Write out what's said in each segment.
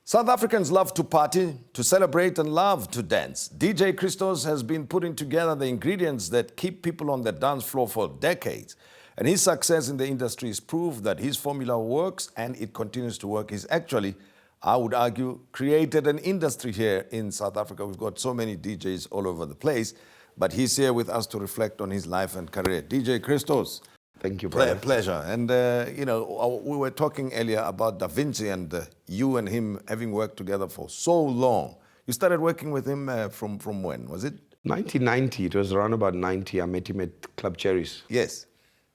South Africans love to party, to celebrate and love to dance. DJ Christos has been putting together the ingredients that keep people on the dance floor for decades. And his success in the industry is proof that his formula works and it continues to work. He's actually, I would argue, created an industry here in South Africa. We've got so many DJs all over the place, but he's here with us to reflect on his life and career. DJ Christos. Thank you, brother. Pleasure. And, we were talking earlier about Da Vinci and you and him having worked together for so long. You started working with him from when, was it? 1990, it was around about 90. I met him at Club Cherries. Yes.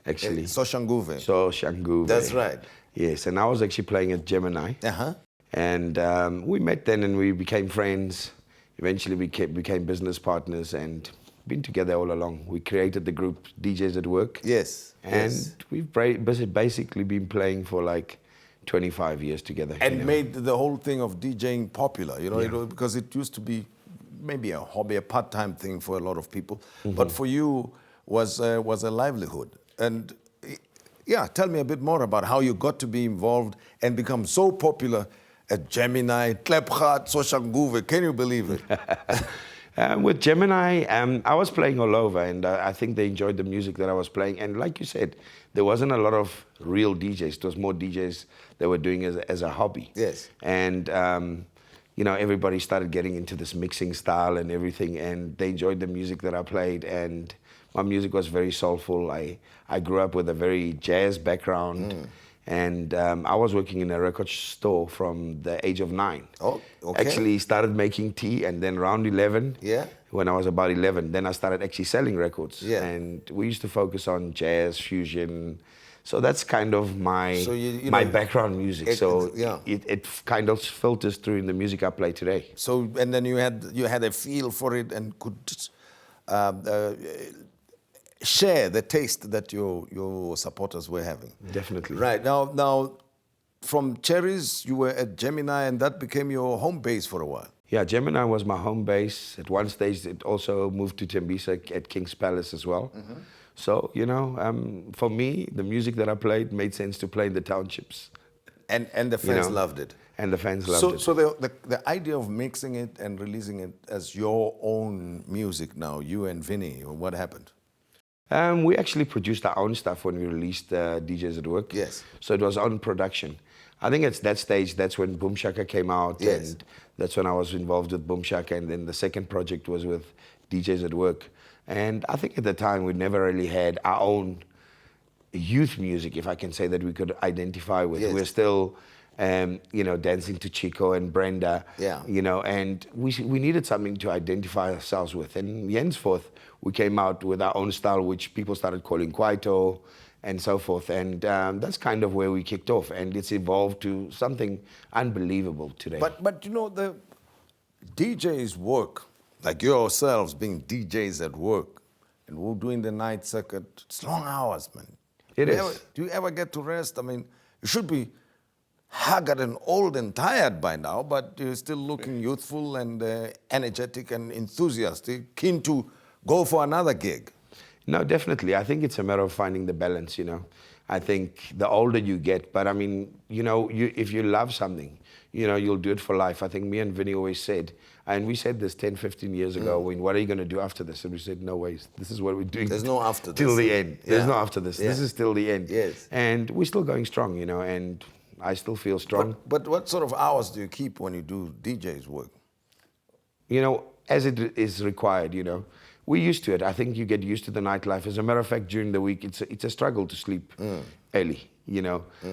Actually. Soshanguve. Soshanguve. That's right. Yes, and I was actually playing at Gemini. Uh-huh. And we met then and we became friends. Eventually we became business partners and been together all along. We created the group DJs at Work. Yes. And we've basically been playing for like 25 years together. And made the whole thing of DJing popular, because it used to be maybe a hobby, a part-time thing for a lot of people. Mm-hmm. But for you was a livelihood. And yeah, tell me a bit more about how you got to be involved and become so popular at Gemini, Klepgat, Soshanguve. Can you believe it? With Gemini, I was playing all over, and I think they enjoyed the music that I was playing. And like you said, there wasn't a lot of real DJs. It was more DJs that were doing it as a hobby. Yes. And, everybody started getting into this mixing style and everything, and they enjoyed the music that I played. And my music was very soulful. I grew up with a very jazz background. Mm. And I was working in a record store from the age of 9. Oh, okay. Actually started making tea, and then around 11, when I was about 11, then I started actually selling records. Yeah. And we used to focus on jazz, fusion. So that's kind of my my background music. It kind of filters through in the music I play today. So, and then you had a feel for it and could share the taste that your supporters were having. Definitely. Right. Now, from Cherries, you were at Gemini, and that became your home base for a while. Yeah, Gemini was my home base. At one stage, it also moved to Tembisa at King's Palace as well. Mm-hmm. So, for me, the music that I played made sense to play in the townships. And the fans loved it. And the fans loved it. So the idea of mixing it and releasing it as your own music now, you and Vinny, what happened? We actually produced our own stuff when we released DJs at Work. Yes. So it was on production. I think at that stage, that's when Boom Shaka came out. Yes. And that's when I was involved with Boom Shaka. And then the second project was with DJs at Work. And I think at the time, we never really had our own youth music, if I can say, that we could identify with. Yes. We're still, dancing to Chico and Brenda. Yeah. And we needed something to identify ourselves with. And henceforth, we came out with our own style, which people started calling Kwaito and so forth. And that's kind of where we kicked off. And it's evolved to something unbelievable today. But the DJs work, like yourselves being DJs at Work, and we're doing the night circuit, it's long hours, man. It is. Do you ever get to rest? I mean, you should be haggard and old and tired by now, but you're still looking youthful and energetic and enthusiastic, keen to go for another gig. No, definitely. I think it's a matter of finding the balance, I think the older you get, but I mean, if you love something, you'll do it for life. I think me and Vinny always said, and we said this 10, 15 years ago, what are you going to do after this? And we said, no ways. This is what we're doing. There's no after this. Till the end. Yeah. There's no after this. Yeah. This is till the end. Yes. And we're still going strong, and I still feel strong. But what sort of hours do you keep when you do DJ's work? As it is required, We're used to it. I think you get used to the nightlife. As a matter of fact, during the week, it's a struggle to sleep early,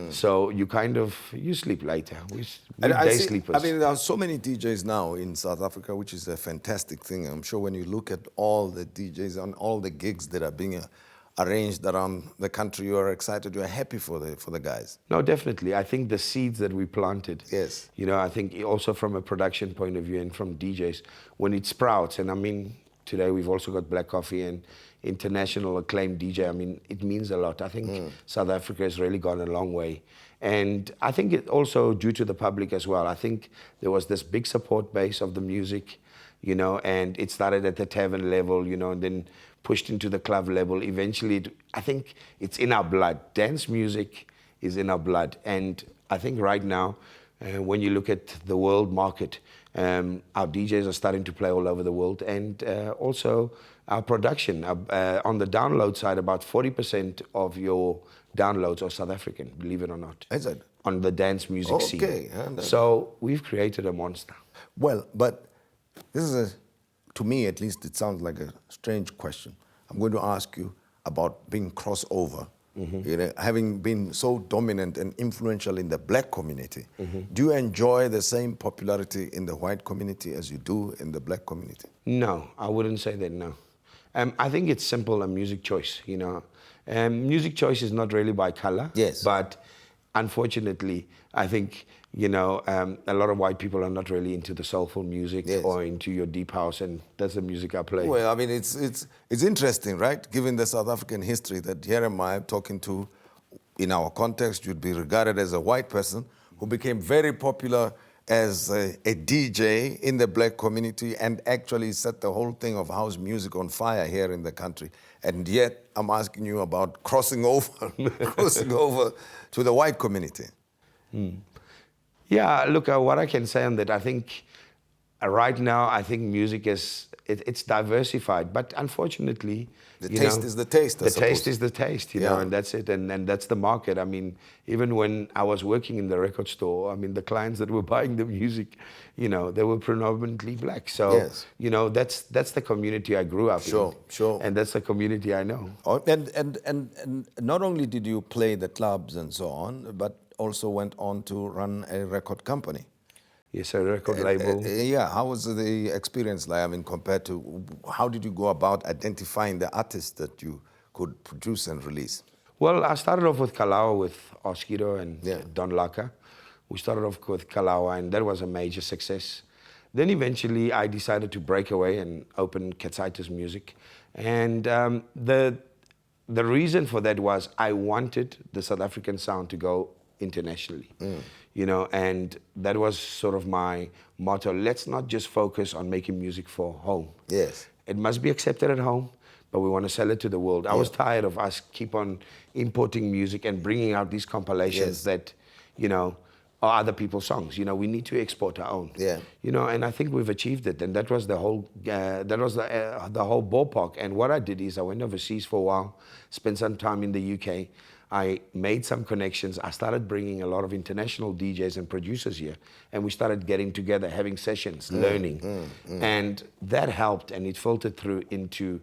So you sleep later. We're day sleepers. I mean, there are so many DJs now in South Africa, which is a fantastic thing. I'm sure when you look at all the DJs and all the gigs that are being arranged around the country, you are excited, you are happy for the guys. No, definitely. I think the seeds that we planted, yes. I think also from a production point of view and from DJs, when it sprouts, and I mean, today we've also got Black Coffee and international acclaimed DJ. I mean, it means a lot. I think South Africa has really gone a long way. And I think it also due to the public as well. I think there was this big support base of the music, and it started at the tavern level, and then pushed into the club level. Eventually, I think it's in our blood. Dance music is in our blood. And I think right now, When you look at the world market, our DJs are starting to play all over the world, and also our production. On the download side, about 40% of your downloads are South African, believe it or not. Is it? On the dance music scene. Okay. So we've created a monster. Well, but this is to me at least, it sounds like a strange question. I'm going to ask you about being crossover. You know, having been so dominant and influential in the black community, do you enjoy the same popularity in the white community as you do in the black community? No, I wouldn't say that, no. I think it's simple, a music choice, you know. Music choice is not really by color. Yes. But unfortunately, I think, you know, a lot of white people are not really into the soulful music or into your deep house, and that's the music I play. Well, I mean, it's interesting, right? Given the South African history that here am I talking to, in our context, you'd be regarded as a white person who became very popular as a DJ in the black community and actually set the whole thing of house music on fire here in the country. And yet, I'm asking you about crossing over, crossing over to the white community. Yeah, look, what I can say on that, I think right now, I think music is, it's diversified, but unfortunately, the taste is the taste, the taste is the taste, you know, and that's it, and that's the market. I mean, even when I was working in the record store, I mean, the clients that were buying the music, you know, they were predominantly black. So, you know, that's the community I grew up in. Sure. And that's the community I know. Oh, and not only did you play the clubs and so on, but also went on to run a record company. Yes, a record label. Yeah, how was the experience like? I mean, compared to, how did you go about identifying the artists that you could produce and release? Well, I started off with Kalawa with Oskido and Don Laka. We started off with Kalawa, and that was a major success. Then eventually I decided to break away and open Katsaitis Music. And the reason for that was I wanted the South African sound to go internationally. You know, and that was sort of my motto. Let's not just focus on making music for home. Yes. It must be accepted at home, but we want to sell it to the world. I was tired of us keep on importing music and bringing out these compilations that, you know, are other people's songs. You know, we need to export our own. You know, and I think we've achieved it. And that was the whole, the whole ballpark. And what I did is I went overseas for a while, spent some time in the UK. I made some connections. I started bringing a lot of international DJs and producers here, and we started getting together, having sessions, learning. And that helped, and it filtered through into,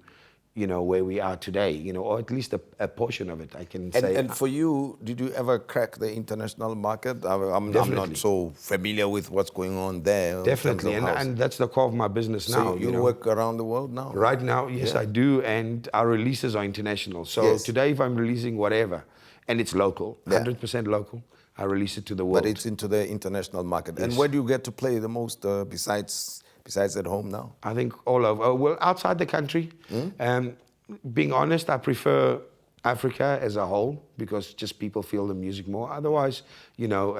you know, where we are today, you know, or at least a portion of it, I can say. And for you, did you ever crack the international market? I'm not so familiar with what's going on there. Definitely, and that's the core of my business now. So you work around the world now? Right now, yes, I do, and our releases are international. So today, if I'm releasing whatever, and it's local, 100% local, I release it to the world. But it's into the international market. And where do you get to play the most besides at home now? I think all over. Well, outside the country. Being honest, I prefer Africa as a whole because just people feel the music more. Otherwise, you know,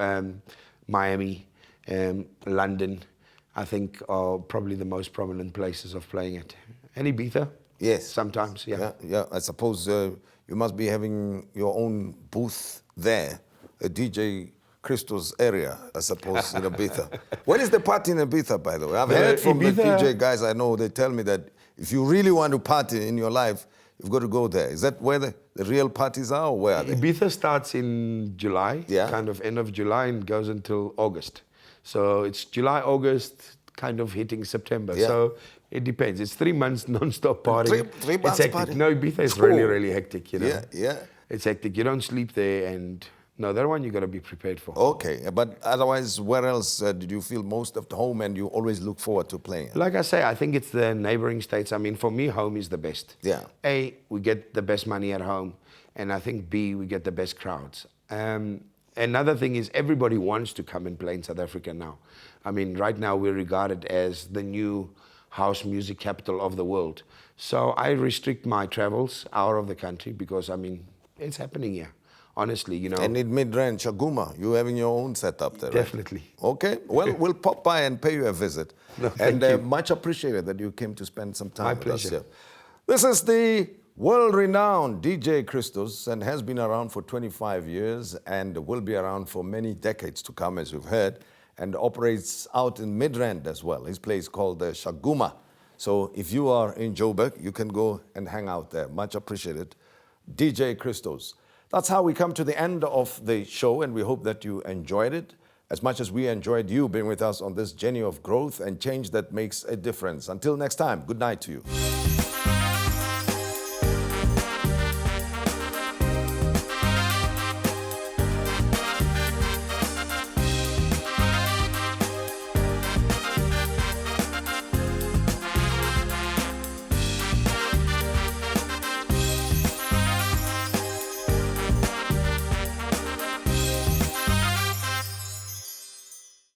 Miami, London, I think are probably the most prominent places of playing it. And Ibiza? Yes. Sometimes, Yeah, I suppose you must be having your own booth there, a DJ Christos area, I suppose, in Ibiza. What is the party in Ibiza, by the way? I've heard from the DJ guys I know, they tell me that if you really want to party in your life, you've got to go there. Is that where the real parties are, or where are they? Ibiza starts in July, kind of end of July, and goes until August. So it's July, August, kind of hitting September. So it depends. It's 3 months non-stop partying. Three months it's hectic. party? No, Ibiza is really, really hectic, you know. Yeah. It's hectic. You don't sleep there, and no, that one you got to be prepared for. Okay, but otherwise, where else did you feel most at home and you always look forward to playing? Like I say, I think it's the neighboring states. I mean, for me, home is the best. Yeah. A, we get the best money at home, and I think B, we get the best crowds. Another thing is everybody wants to come and play in South Africa now. I mean, right now we're regarded as the new house music capital of the world. So I restrict my travels out of the country because, I mean, it's happening here, honestly, you know. And in mid-range, Shaguma, you having your own setup there, Definitely. Right? Okay, well, we'll pop by and pay you a visit. No, thank you. Much appreciated that you came to spend some time with us pleasure. here. This is the world-renowned DJ Christos, and has been around for 25 years and will be around for many decades to come, as you've heard. and operates out in Midrand as well. His place called Shaguma. So if you are in Joburg, you can go and hang out there. Much appreciated. DJ Christos. That's how we come to the end of the show, and we hope that you enjoyed it as much as we enjoyed you being with us on this journey of growth and change that makes a difference. Until next time, good night to you.